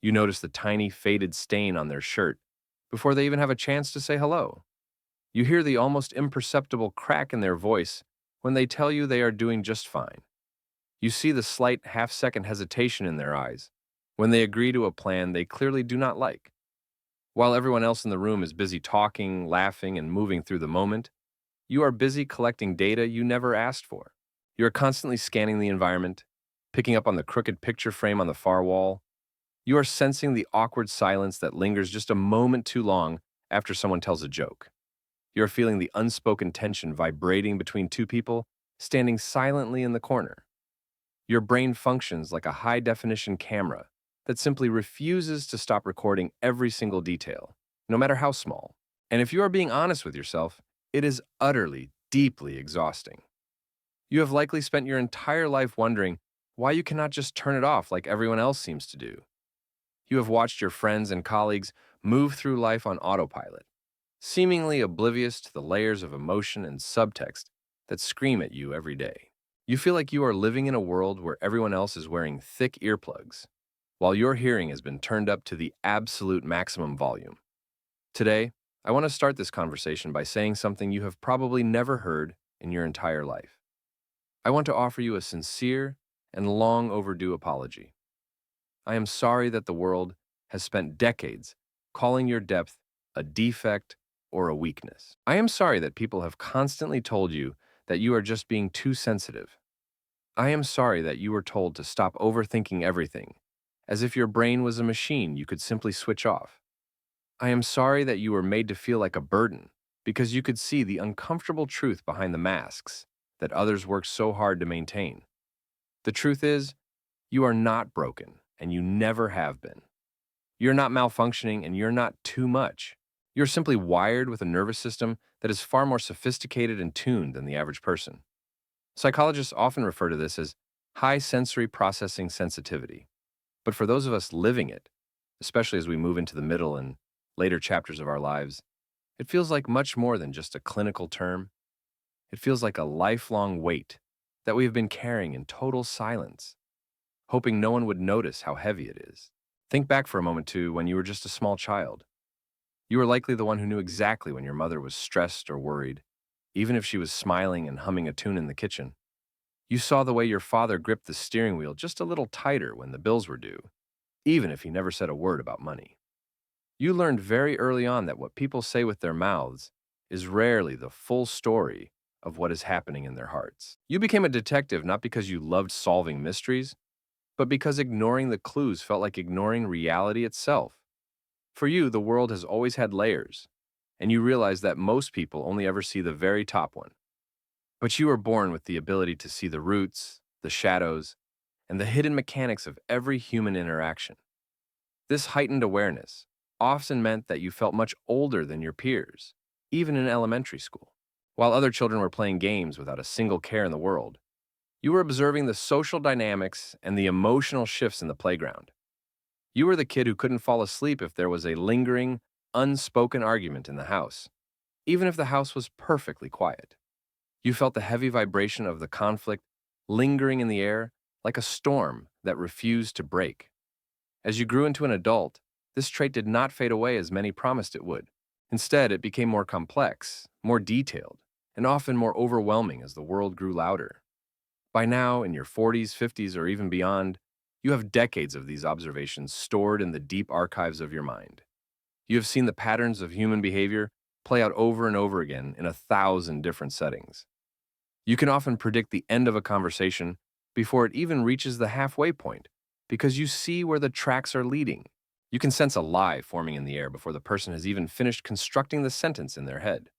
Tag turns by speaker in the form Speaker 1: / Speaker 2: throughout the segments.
Speaker 1: You notice the tiny faded stain on their shirt before they even have a chance to say hello. You hear the almost imperceptible crack in their voice when they tell you they are doing just fine. You see the slight half-second hesitation in their eyes when they agree to a plan they clearly do not like. While everyone else in the room is busy talking, laughing, and moving through the moment, you are busy collecting data you never asked for. You are constantly scanning the environment, picking up on the crooked picture frame on the far wall. You are sensing the awkward silence that lingers just a moment too long after someone tells a joke. You are feeling the unspoken tension vibrating between two people standing silently in the corner. Your brain functions like a high-definition camera that simply refuses to stop recording every single detail, no matter how small. And if you are being honest with yourself, it is utterly, deeply exhausting. You have likely spent your entire life wondering why you cannot just turn it off like everyone else seems to do. You have watched your friends and colleagues move through life on autopilot, seemingly oblivious to the layers of emotion and subtext that scream at you every day. You feel like you are living in a world where everyone else is wearing thick earplugs, while your hearing has been turned up to the absolute maximum volume. Today, I want to start this conversation by saying something you have probably never heard in your entire life. I want to offer you a sincere and long overdue apology. I am sorry that the world has spent decades calling your depth a defect or a weakness. I am sorry that people have constantly told you that you are just being too sensitive. I am sorry that you were told to stop overthinking everything, as if your brain was a machine you could simply switch off. I am sorry that you were made to feel like a burden because you could see the uncomfortable truth behind the masks that others work so hard to maintain. The truth is, you are not broken, and you never have been. You're not malfunctioning, and you're not too much. You're simply wired with a nervous system that is far more sophisticated and tuned than the average person. Psychologists often refer to this as high sensory processing sensitivity. But for those of us living it, especially as we move into the middle and later chapters of our lives, it feels like much more than just a clinical term. It feels like a lifelong weight that we have been carrying in total silence, hoping no one would notice how heavy it is. Think back for a moment to when you were just a small child. You were likely the one who knew exactly when your mother was stressed or worried, even if she was smiling and humming a tune in the kitchen. You saw the way your father gripped the steering wheel just a little tighter when the bills were due, even if he never said a word about money. You learned very early on that what people say with their mouths is rarely the full story of what is happening in their hearts. You became a detective not because you loved solving mysteries, but because ignoring the clues felt like ignoring reality itself. For you, the world has always had layers, and you realize that most people only ever see the very top one. But you were born with the ability to see the roots, the shadows, and the hidden mechanics of every human interaction. This heightened awareness often meant that you felt much older than your peers, even in elementary school. While other children were playing games without a single care in the world, you were observing the social dynamics and the emotional shifts in the playground. You were the kid who couldn't fall asleep if there was a lingering, unspoken argument in the house, even if the house was perfectly quiet. You felt the heavy vibration of the conflict lingering in the air like a storm that refused to break. As you grew into an adult, this trait did not fade away as many promised it would. Instead, it became more complex, more detailed, and often more overwhelming as the world grew louder. By now, in your 40s, 50s, or even beyond, you have decades of these observations stored in the deep archives of your mind. You have seen the patterns of human behavior play out over and over again in 1,000 different settings. You can often predict the end of a conversation before it even reaches the halfway point because you see where the tracks are leading. You can sense a lie forming in the air before the person has even finished constructing the sentence in their head.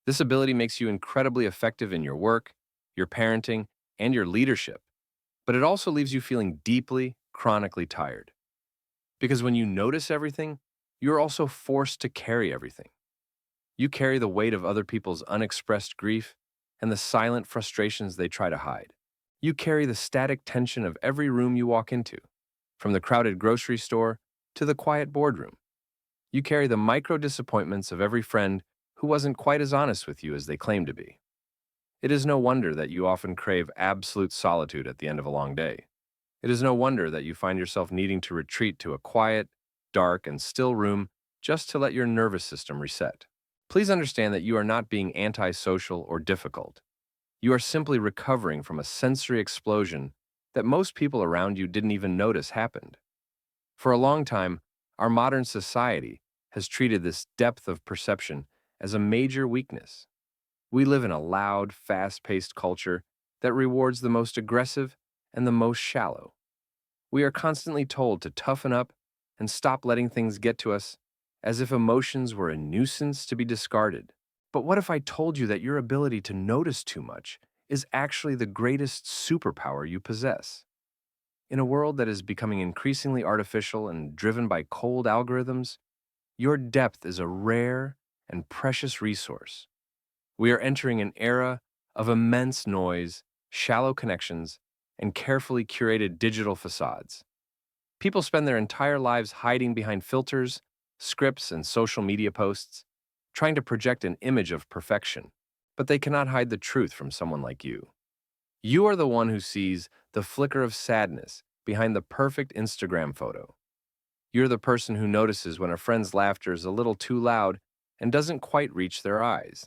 Speaker 1: This ability makes you incredibly effective in your work, your parenting, and your leadership, but it also leaves you feeling deeply, chronically tired. Because when you notice everything, you're also forced to carry everything. You carry the weight of other people's unexpressed grief and the silent frustrations they try to hide. You carry the static tension of every room you walk into, from the crowded grocery store to the quiet boardroom. You carry the micro disappointments of every friend who wasn't quite as honest with you as they claimed to be. It is no wonder that you often crave absolute solitude at the end of a long day. It is no wonder that you find yourself needing to retreat to a quiet, dark, and still room just to let your nervous system reset. Please understand that you are not being antisocial or difficult. You are simply recovering from a sensory explosion that most people around you didn't even notice happened. For a long time, our modern society has treated this depth of perception as a major weakness. We live in a loud, fast-paced culture that rewards the most aggressive and the most shallow. We are constantly told to toughen up and stop letting things get to us, as if emotions were a nuisance to be discarded. But what if I told you that your ability to notice too much is actually the greatest superpower you possess? In a world that is becoming increasingly artificial and driven by cold algorithms, your depth is a rare and precious resource. We are entering an era of immense noise, shallow connections, and carefully curated digital facades. People spend their entire lives hiding behind filters, scripts, and social media posts, trying to project an image of perfection, but they cannot hide the truth from someone like you. You are the one who sees the flicker of sadness behind the perfect Instagram photo. You're the person who notices when a friend's laughter is a little too loud and doesn't quite reach their eyes.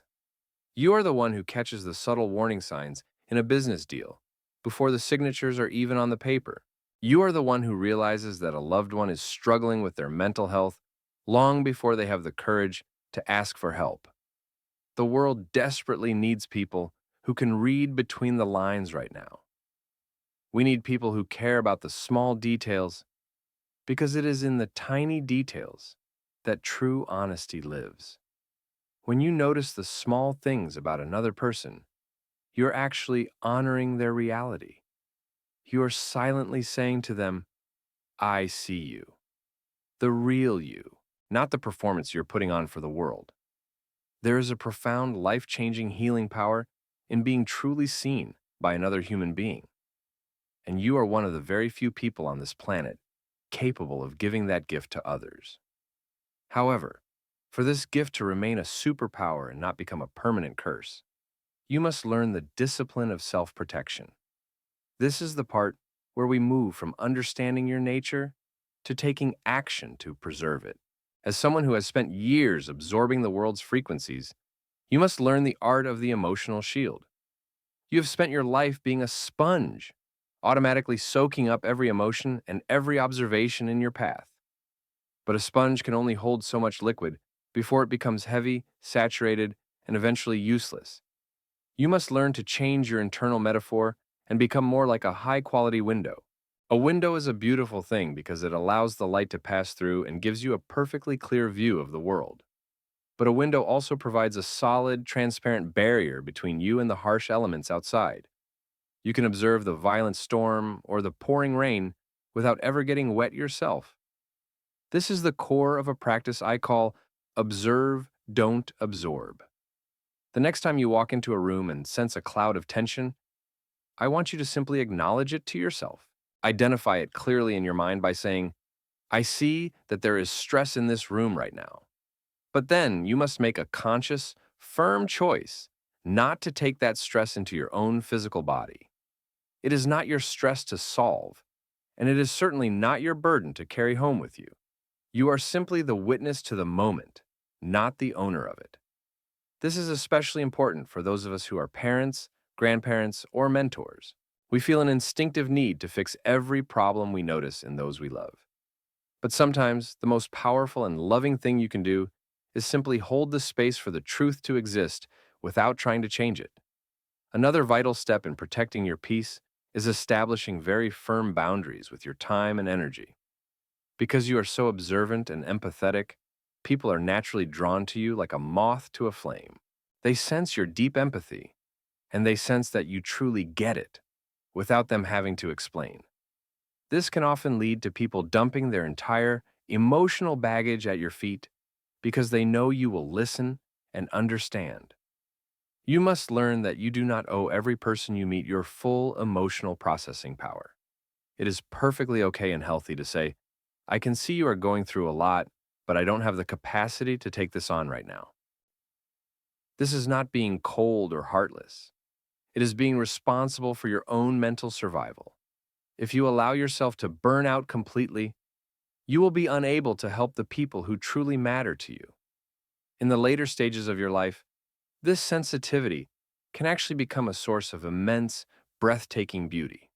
Speaker 1: You are the one who catches the subtle warning signs in a business deal before the signatures are even on the paper. You are the one who realizes that a loved one is struggling with their mental health long before they have the courage to ask for help. The world desperately needs people who can read between the lines right now. We need people who care about the small details because it is in the tiny details that true honesty lives. When you notice the small things about another person, you're actually honoring their reality. You are silently saying to them, I see you, the real you, not the performance you're putting on for the world. There is a profound, life-changing healing power in being truly seen by another human being. And you are one of the very few people on this planet capable of giving that gift to others. However, for this gift to remain a superpower and not become a permanent curse, you must learn the discipline of self-protection. This is the part where we move from understanding your nature to taking action to preserve it. As someone who has spent years absorbing the world's frequencies, you must learn the art of the emotional shield. You have spent your life being a sponge, automatically soaking up every emotion and every observation in your path. But a sponge can only hold so much liquid before it becomes heavy, saturated, and eventually useless. You must learn to change your internal metaphor and become more like a high-quality window. A window is a beautiful thing because it allows the light to pass through and gives you a perfectly clear view of the world. But a window also provides a solid, transparent barrier between you and the harsh elements outside. You can observe the violent storm or the pouring rain without ever getting wet yourself. This is the core of a practice I call observe, don't absorb. The next time you walk into a room and sense a cloud of tension, I want you to simply acknowledge it to yourself. Identify it clearly in your mind by saying, I see that there is stress in this room right now. But then you must make a conscious, firm choice not to take that stress into your own physical body. It is not your stress to solve, and it is certainly not your burden to carry home with you. You are simply the witness to the moment, not the owner of it. This is especially important for those of us who are parents, grandparents, or mentors. We feel an instinctive need to fix every problem we notice in those we love. But sometimes, the most powerful and loving thing you can do is simply hold the space for the truth to exist without trying to change it. Another vital step in protecting your peace is establishing very firm boundaries with your time and energy. Because you are so observant and empathetic, people are naturally drawn to you like a moth to a flame. They sense your deep empathy, and they sense that you truly get it, without them having to explain. This can often lead to people dumping their entire emotional baggage at your feet because they know you will listen and understand. You must learn that you do not owe every person you meet your full emotional processing power. It is perfectly okay and healthy to say, I can see you are going through a lot, but I don't have the capacity to take this on right now. This is not being cold or heartless. It is being responsible for your own mental survival. If you allow yourself to burn out completely, you will be unable to help the people who truly matter to you. In the later stages of your life, this sensitivity can actually become a source of immense, breathtaking beauty.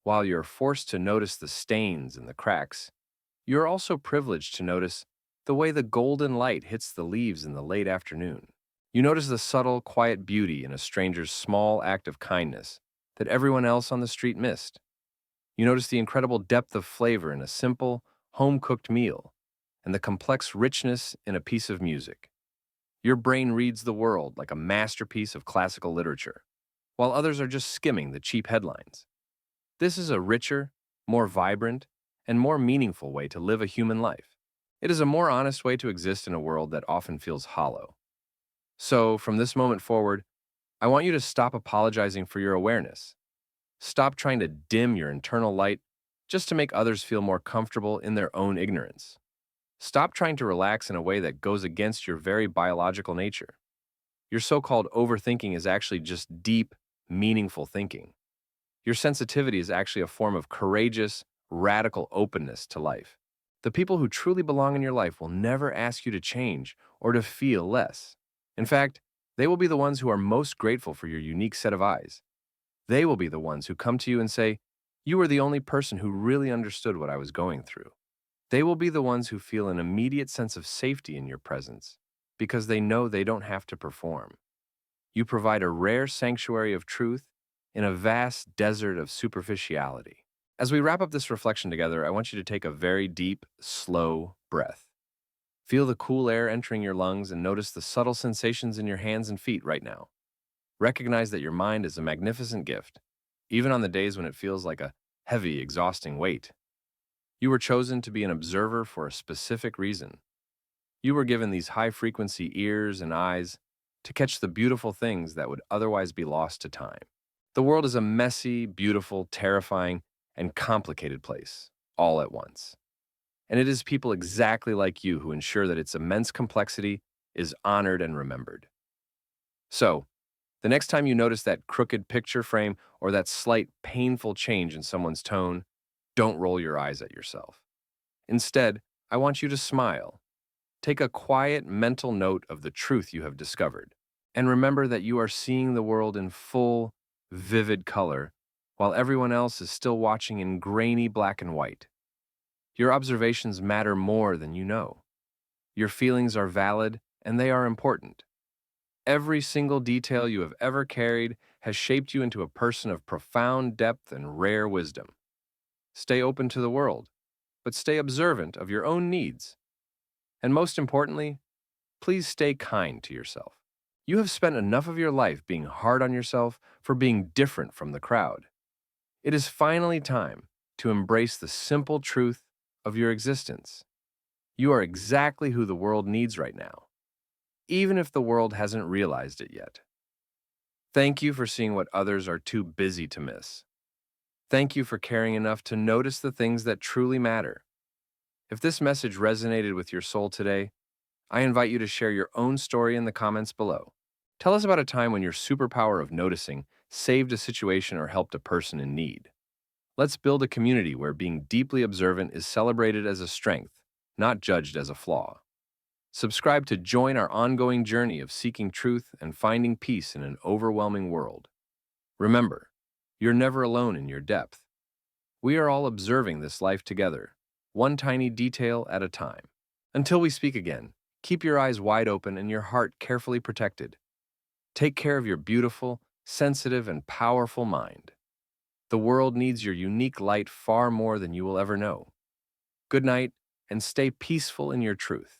Speaker 1: While you're forced to notice the stains and the cracks, you're also privileged to notice the way the golden light hits the leaves in the late afternoon. You notice the subtle, quiet beauty in a stranger's small act of kindness that everyone else on the street missed. You notice the incredible depth of flavor in a simple, home-cooked meal and the complex richness in a piece of music. Your brain reads the world like a masterpiece of classical literature, while others are just skimming the cheap headlines. This is a richer, more vibrant, and more meaningful way to live a human life. It is a more honest way to exist in a world that often feels hollow. So, from this moment forward, I want you to stop apologizing for your awareness. Stop trying to dim your internal light just to make others feel more comfortable in their own ignorance. Stop trying to relax in a way that goes against your very biological nature. Your so-called overthinking is actually just deep, meaningful thinking. Your sensitivity is actually a form of courageous, radical openness to life. The people who truly belong in your life will never ask you to change or to feel less. In fact, they will be the ones who are most grateful for your unique set of eyes. They will be the ones who come to you and say, "You were the only person who really understood what I was going through." They will be the ones who feel an immediate sense of safety in your presence because they know they don't have to perform. You provide a rare sanctuary of truth in a vast desert of superficiality. As we wrap up this reflection together, I want you to take a very deep, slow breath. Feel the cool air entering your lungs and notice the subtle sensations in your hands and feet right now. Recognize that your mind is a magnificent gift, even on the days when it feels like a heavy, exhausting weight. You were chosen to be an observer for a specific reason. You were given these high-frequency ears and eyes to catch the beautiful things that would otherwise be lost to time. The world is a messy, beautiful, terrifying, and complicated place, all at once. And it is people exactly like you who ensure that its immense complexity is honored and remembered. So, the next time you notice that crooked picture frame or that slight, painful change in someone's tone, don't roll your eyes at yourself. Instead, I want you to smile. Take a quiet mental note of the truth you have discovered, and remember that you are seeing the world in full, vivid color, while everyone else is still watching in grainy black and white. Your observations matter more than you know. Your feelings are valid, and they are important. Every single detail you have ever carried has shaped you into a person of profound depth and rare wisdom. Stay open to the world, but stay observant of your own needs. And most importantly, please stay kind to yourself. You have spent enough of your life being hard on yourself for being different from the crowd. It is finally time to embrace the simple truth of your existence. You are exactly who the world needs right now, even if the world hasn't realized it yet. Thank you for seeing what others are too busy to miss. Thank you for caring enough to notice the things that truly matter. If this message resonated with your soul today, I invite you to share your own story in the comments below. Tell us about a time when your superpower of noticing saved a situation or helped a person in need. Let's build a community where being deeply observant is celebrated as a strength, not judged as a flaw. Subscribe to join our ongoing journey of seeking truth and finding peace in an overwhelming world. Remember, you're never alone in your depth. We are all observing this life together, one tiny detail at a time. Until we speak again, keep your eyes wide open and your heart carefully protected. Take care of your beautiful, sensitive, and powerful mind. The world needs your unique light far more than you will ever know. Good night, and stay peaceful in your truth.